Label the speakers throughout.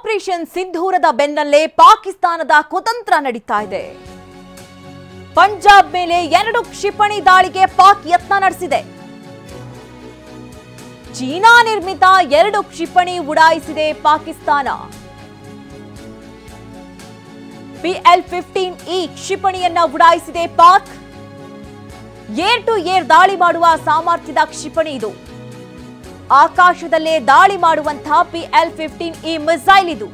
Speaker 1: Operation ಸಿಂಧೂರದ ಬೆನ್ನಲ್ಲೇ ಪಾಕಿಸ್ತಾನದ ಕುತಂತ್ರ ನಡೀತಾ ಇದೆ. ಪಂಜಾಬ್ ಮೇಲೆ 2 ಕ್ಷಿಪಣಿ ದಾಳಿಗೆ ಪಾಕ್ ಯತ್ನ ನಡೆಸಿದೆ. ಚೀನಾ ನಿರ್ಮಿತ 2 ಕ್ಷಿಪಣಿ ಉಡಾಯಿಸಿದೆ ಪಾಕಿಸ್ತಾನ. PL-15E ಕ್ಷಿಪಣಿಯನ್ನ ಉಡಾಯಿಸಿದೆ ಪಾಕ್. ಏರ್ ಟು ಏರ್ ದಾಳಿ ಮಾಡುವ ಸಾಮರ್ಥ್ಯದ ಕ್ಷಿಪಣಿ ಇದು. ಆಕಾಶದಲ್ಲೇ ದಾಳಿ ಮಾಡುವಂತಹ PL-15E ಮಿಸೈಲ್ ಇದು.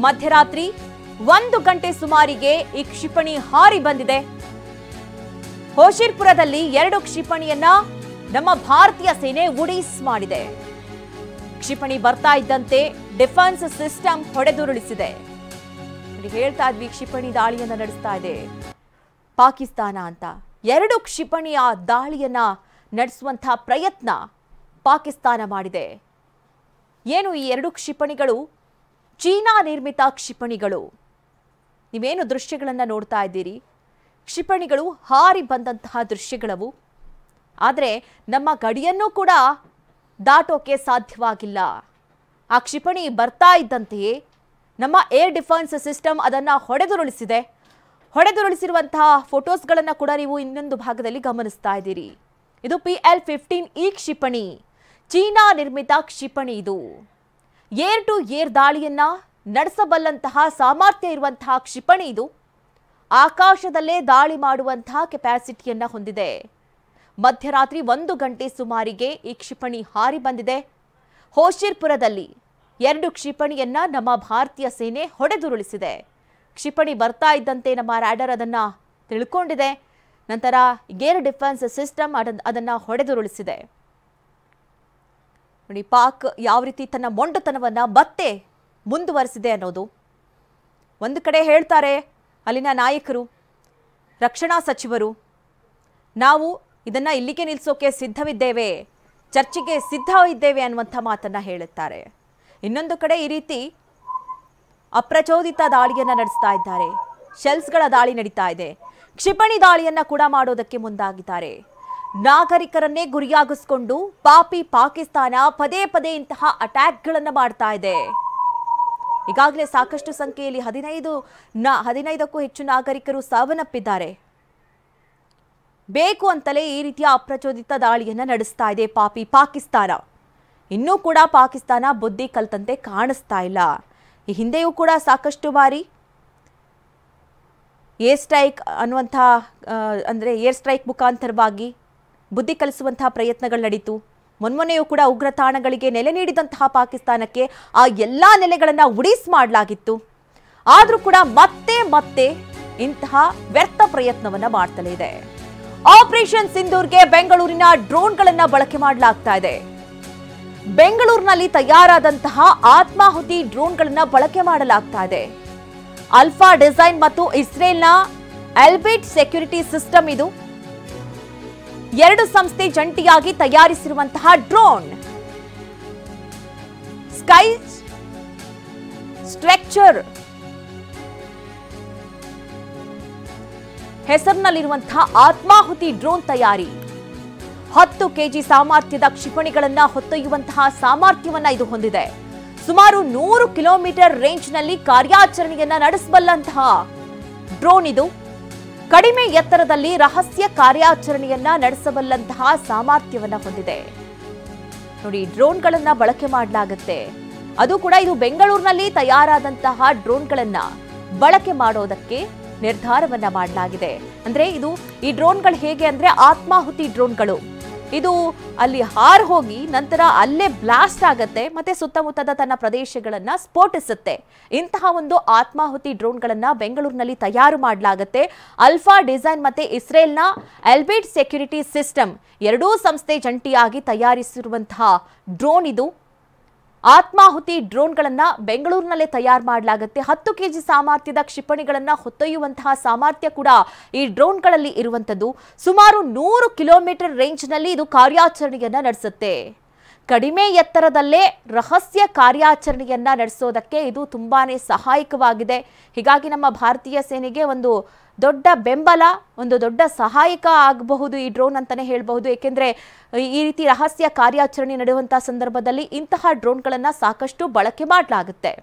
Speaker 1: ಮಧ್ಯರಾತ್ರಿ 1 ಗಂಟೆ ಸುಮಾರಿಗೆ ಈ ಕ್ಷಿಪಣಿ ಹಾರಿ ಬಂದಿದೆ. ಹೋಶಿರ್ಪುರದಲ್ಲಿ 2 ಕ್ಷಿಪಣಿಯನ್ನ ನಮ್ಮ ಭಾರತೀಯ ಸೇನೆ ಉಡೀಸ್ ಮಾಡಿದೆ. ಕ್ಷಿಪಣಿ ಬರ್ತಾ ಇದ್ದಂತೆ ಡಿಫೆನ್ಸ್ ಸಿಸ್ಟಮ್ ಹೊಡೆದುರುಳಿಸಿದೆ. ಹೇಳ್ತಾ ಇದ್ವಿ ಕ್ಷಿಪಣಿ ದಾಳಿಯನ್ನ ನಡೆಸ್ತಾ ಇದೆ ಪಾಕಿಸ್ತಾನ ಅಂತ. 2 ಕ್ಷಿಪಣಿಯ ದಾಳಿಯನ್ನ ನಡೆಸುವಂತಹ ಪ್ರಯತ್ನ ಪಾಕಿಸ್ತಾನ ಮಾಡಿದೆ. ಏನು ಈ 2 ಕ್ಷಿಪಣಿಗಳು? ಚೀನಾ ನಿರ್ಮಿತ ಕ್ಷಿಪಣಿಗಳು. ನೀವೇನು ದೃಶ್ಯಗಳನ್ನು ನೋಡ್ತಾ ಇದ್ದೀರಿ, ಕ್ಷಿಪಣಿಗಳು ಹಾರಿ ಬಂದಂತಹ ದೃಶ್ಯಗಳವು. ಆದರೆ ನಮ್ಮ ಗಡಿಯನ್ನು ಕೂಡ ದಾಟೋಕೆ ಸಾಧ್ಯವಾಗಿಲ್ಲ. ಆ ಕ್ಷಿಪಣಿ ಬರ್ತಾ ಇದ್ದಂತೆಯೇ ನಮ್ಮ ಏರ್ ಡಿಫೆನ್ಸ್ ಸಿಸ್ಟಮ್ ಅದನ್ನು ಹೊಡೆದುರುಳಿಸಿದೆ. ಹೊಡೆದುರುಳಿಸಿರುವಂತಹ ಫೋಟೋಸ್ಗಳನ್ನು ಕೂಡ ನೀವು ಇನ್ನೊಂದು ಭಾಗದಲ್ಲಿ ಗಮನಿಸ್ತಾ ಇದ್ದೀರಿ. ಇದು PL-15E ಕ್ಷಿಪಣಿ, ಚೀನಾ ನಿರ್ಮಿತ ಕ್ಷಿಪಣಿ ಇದು. ಏರ್ ಟು ಏರ್ ದಾಳಿಯನ್ನ ನಡೆಸಬಲ್ಲಂತಹ ಸಾಮರ್ಥ್ಯ ಇರುವಂತಹ ಕ್ಷಿಪಣಿ ಇದು. ಆಕಾಶದಲ್ಲೇ ದಾಳಿ ಮಾಡುವಂತಹ ಕೆಪಾಸಿಟಿಯನ್ನ ಹೊಂದಿದೆ. ಮಧ್ಯರಾತ್ರಿ 1 ಗಂಟೆ ಸುಮಾರಿಗೆ ಈ ಕ್ಷಿಪಣಿ ಹಾರಿ ಬಂದಿದೆ. ಹೋಶಿರ್ಪುರದಲ್ಲಿ 2 ಕ್ಷಿಪಣಿಯನ್ನ ನಮ್ಮ ಭಾರತೀಯ ಸೇನೆ ಹೊಡೆದುರುಳಿಸಿದೆ. ಕ್ಷಿಪಣಿ ಬರ್ತಾ ಇದ್ದಂತೆ ನಮ್ಮ ರಾಡರ್ ಅದನ್ನ ತಿಳ್ಕೊಂಡಿದೆ. ನಂತರ ಏರ್ ಡಿಫೆನ್ಸ್ ಸಿಸ್ಟಮ್ ಅದನ್ನ ಹೊಡೆದುರುಳಿಸಿದೆ. ನೋಡಿ, ಪಾಕ್ ಯಾವ ರೀತಿ ತನ್ನ ಮೊಂಡುತನವನ್ನ ಮತ್ತೆ ಮುಂದುವರಿಸಿದೆ ಅನ್ನೋದು. ಒಂದು ಕಡೆ ಹೇಳ್ತಾರೆ ಅಲ್ಲಿನ ನಾಯಕರು, ರಕ್ಷಣಾ ಸಚಿವರು, ನಾವು ಇದನ್ನ ಇಲ್ಲಿಗೆ ನಿಲ್ಲಿಸೋಕೆ ಸಿದ್ಧವಿದ್ದೇವೆ, ಚರ್ಚೆಗೆ ಸಿದ್ಧವಿದ್ದೇವೆ ಅನ್ನುವಂಥ ಮಾತನ್ನ ಹೇಳುತ್ತಾರೆ. ಇನ್ನೊಂದು ಕಡೆ ಈ ರೀತಿ ಅಪ್ರಚೋದಿತ ದಾಳಿಯನ್ನ ನಡೆಸ್ತಾ ಇದ್ದಾರೆ. ಶೆಲ್ಸ್ಗಳ ದಾಳಿ ನಡೀತಾ ಇದೆ. ಕ್ಷಿಪಣಿ ದಾಳಿಯನ್ನ ಕೂಡ ಮಾಡೋದಕ್ಕೆ ಮುಂದಾಗಿದ್ದಾರೆ. ನಾಗರಿಕರನ್ನೇ ಗುರಿಯಾಗಿಸಿಕೊಂಡು ಪಾಪಿ ಪಾಕಿಸ್ತಾನ ಪದೇ ಪದೇ ಇಂತಹ ಅಟ್ಯಾಕ್ಗಳನ್ನ ಮಾಡ್ತಾ ಇದೆ. ಈಗಾಗಲೇ ಸಾಕಷ್ಟು ಸಂಖ್ಯೆಯಲ್ಲಿ 15ಕ್ಕೂ ಹೆಚ್ಚು ನಾಗರಿಕರು ಸಾವನ್ನಪ್ಪಿದ್ದಾರೆ. ಬೇಕು ಅಂತಲೇ ಈ ರೀತಿಯ ಅಪ್ರಚೋದಿತ ದಾಳಿಯನ್ನ ನಡೆಸ್ತಾ ಇದೆ ಪಾಪಿ ಪಾಕಿಸ್ತಾನ. ಇನ್ನೂ ಕೂಡ ಪಾಕಿಸ್ತಾನ ಬುದ್ಧಿ ಕಲ್ತಂತೆ ಕಾಣಿಸ್ತಾ ಇಲ್ಲ. ಈ ಹಿಂದೆಯೂ ಕೂಡ ಸಾಕಷ್ಟು ಬಾರಿ ಏರ್ ಸ್ಟ್ರೈಕ್ ಅನ್ನುವಂಥ ಏರ್ ಸ್ಟ್ರೈಕ್ ಮುಖಾಂತರವಾಗಿ ಬುದ್ಧಿ ಕಲಿಸುವಂತಹ ಪ್ರಯತ್ನಗಳು ನಡೀತು. ಮೊನ್ನೆಯೂ ಕೂಡ ಉಗ್ರ ತಾಣಗಳಿಗೆ ನೆಲೆ ನೀಡಿದಂತಹ ಪಾಕಿಸ್ತಾನಕ್ಕೆ ಆ ಎಲ್ಲ ನೆಲೆಗಳನ್ನು ಉಡೀಸ್ ಮಾಡಲಾಗಿತ್ತು. ಆದರೂ ಕೂಡ ಮತ್ತೆ ಮತ್ತೆ ಇಂತಹ ವ್ಯರ್ಥ ಪ್ರಯತ್ನವನ್ನ ಮಾಡ್ತಲೇ ಇದೆ. ಆಪರೇಷನ್ ಸಿಂಧೂರ್ಗೆ ಬೆಂಗಳೂರಿನ ಡ್ರೋನ್ಗಳನ್ನ ಬಳಕೆ ಮಾಡಲಾಗ್ತಾ ಇದೆ. ಬೆಂಗಳೂರಿನಲ್ಲಿ ತಯಾರಾದಂತಹ ಆತ್ಮಾಹುತಿ ಡ್ರೋನ್ಗಳನ್ನ ಬಳಕೆ ಮಾಡಲಾಗ್ತಾ ಇದೆ. ಅಲ್ಫಾ ಡಿಸೈನ್ ಮತ್ತು ಇಸ್ರೇಲ್ನ ಎಲ್ಬಿಟ್ ಸೆಕ್ಯೂರಿಟಿ ಸಿಸ್ಟಮ್ ಇದು. 2 ಸಂಸ್ಥೆ ಜಂಟಿಯಾಗಿ ತಯಾರಿಸಿರುವಂತಹ ಡ್ರೋನ್ ಸ್ಕೈ ಸ್ಟ್ರಕ್ಚರ್ ಹೆಸರಿನಲ್ಲಿರುವಂತಹ ಆತ್ಮಾಹುತಿ ಡ್ರೋನ್ ತಯಾರಿ. 10 kg ಸಾಮರ್ಥ್ಯದ ಕ್ಷಿಪಣಿಗಳನ್ನ ಹೊತ್ತೊಯ್ಯುವಂತಹ ಸಾಮರ್ಥ್ಯವನ್ನ ಇದು ಹೊಂದಿದೆ. ಸುಮಾರು 100 ಕಿಲೋಮೀಟರ್ ರೇಂಜ್ನಲ್ಲಿ ಕಾರ್ಯಾಚರಣೆಯನ್ನ ನಡೆಸಬಲ್ಲಂತಹ ಡ್ರೋನ್ ಇದು. ಕಡಿಮೆ ಎತ್ತರದಲ್ಲಿ ರಹಸ್ಯ ಕಾರ್ಯಾಚರಣೆಯನ್ನ ನಡೆಸಬಲ್ಲಂತಹ ಸಾಮರ್ಥ್ಯವನ್ನ ಹೊಂದಿದೆ. ನೋಡಿ, ಡ್ರೋನ್ಗಳನ್ನ ಬಳಕೆ ಮಾಡಲಾಗುತ್ತೆ. ಅದು ಕೂಡ ಇದು ಬೆಂಗಳೂರಿನಲ್ಲಿ ತಯಾರಾದಂತಹ ಡ್ರೋನ್ಗಳನ್ನ ಬಳಕೆ ಮಾಡೋದಕ್ಕೆ ನಿರ್ಧಾರವನ್ನ ಮಾಡಲಾಗಿದೆ. ಅಂದ್ರೆ ಈ ಡ್ರೋನ್ಗಳು ಹೇಗೆ ಅಂದ್ರೆ ಆತ್ಮಾಹುತಿ ಡ್ರೋನ್ಗಳು. ಇದು ಅಲ್ಲಿ ಹಾರ್ ಹೋಗಿ ನಂತರ ಅಲ್ಲೇ ಬ್ಲಾಸ್ಟ್ ಆಗತ್ತೆ, ಮತ್ತೆ ಸುತ್ತಮುತ್ತದ ತನ್ನ ಪ್ರದೇಶಗಳನ್ನ ಸ್ಫೋಟಿಸುತ್ತೆ. ಇಂತಹ ಒಂದು ಆತ್ಮಾಹುತಿ ಡ್ರೋನ್ಗಳನ್ನ ಬೆಂಗಳೂರಿನಲ್ಲಿ ತಯಾರು ಮಾಡಲಾಗುತ್ತೆ. ಅಲ್ಫಾ ಡಿಸೈನ್ ಮತ್ತೆ ಇಸ್ರೇಲ್ನ ಎಲ್ಬಿಟ್ ಸೆಕ್ಯೂರಿಟಿ ಸಿಸ್ಟಮ್ 2 ಸಂಸ್ಥೆ ಜಂಟಿಯಾಗಿ ತಯಾರಿಸಿರುವಂತಹ ಡ್ರೋನ್ ಇದು. ಆತ್ಮಾಹುತಿ ಡ್ರೋನ್ಗಳನ್ನ ಬೆಂಗಳೂರಿನಲ್ಲೇ ತಯಾರು ಮಾಡಲಾಗುತ್ತೆ. 10 kg ಸಾಮರ್ಥ್ಯದ ಕ್ಷಿಪಣಿಗಳನ್ನ ಹೊತ್ತೊಯ್ಯುವಂತಹ ಸಾಮರ್ಥ್ಯ ಕೂಡ ಈ ಡ್ರೋನ್ಗಳಲ್ಲಿ ಇರುವಂತದ್ದು. ಸುಮಾರು 100 ಕಿಲೋಮೀಟರ್ ರೇಂಜ್ನಲ್ಲಿ ಇದು ಕಾರ್ಯಾಚರಣೆಯನ್ನ ನಡೆಸುತ್ತೆ. ಕಡಿಮೆ ಎತ್ತರದಲ್ಲೇ ರಹಸ್ಯ ಕಾರ್ಯಾಚರಣೆಯನ್ನ ನಡೆಸೋದಕ್ಕೆ ಇದು ತುಂಬಾನೇ ಸಹಾಯಕವಾಗಿದೆ. ಹೀಗಾಗಿ ನಮ್ಮ ಭಾರತೀಯ ಸೇನೆಗೆ ಒಂದು ದೊಡ್ಡ ಬೆಂಬಲ, ಒಂದು ದೊಡ್ಡ ಸಹಾಯಕ ಆಗಬಹುದು ಈ ಡ್ರೋನ್ ಅಂತಾನೆ ಹೇಳಬಹುದು. ಏಕೆಂದ್ರೆ ಈ ರೀತಿ ರಹಸ್ಯ ಕಾರ್ಯಾಚರಣೆ ನಡೆಯುವಂತಹ ಸಂದರ್ಭದಲ್ಲಿ ಇಂತಹ ಡ್ರೋನ್ಗಳನ್ನ ಸಾಕಷ್ಟು ಬಳಕೆ ಮಾಡಲಾಗುತ್ತೆ.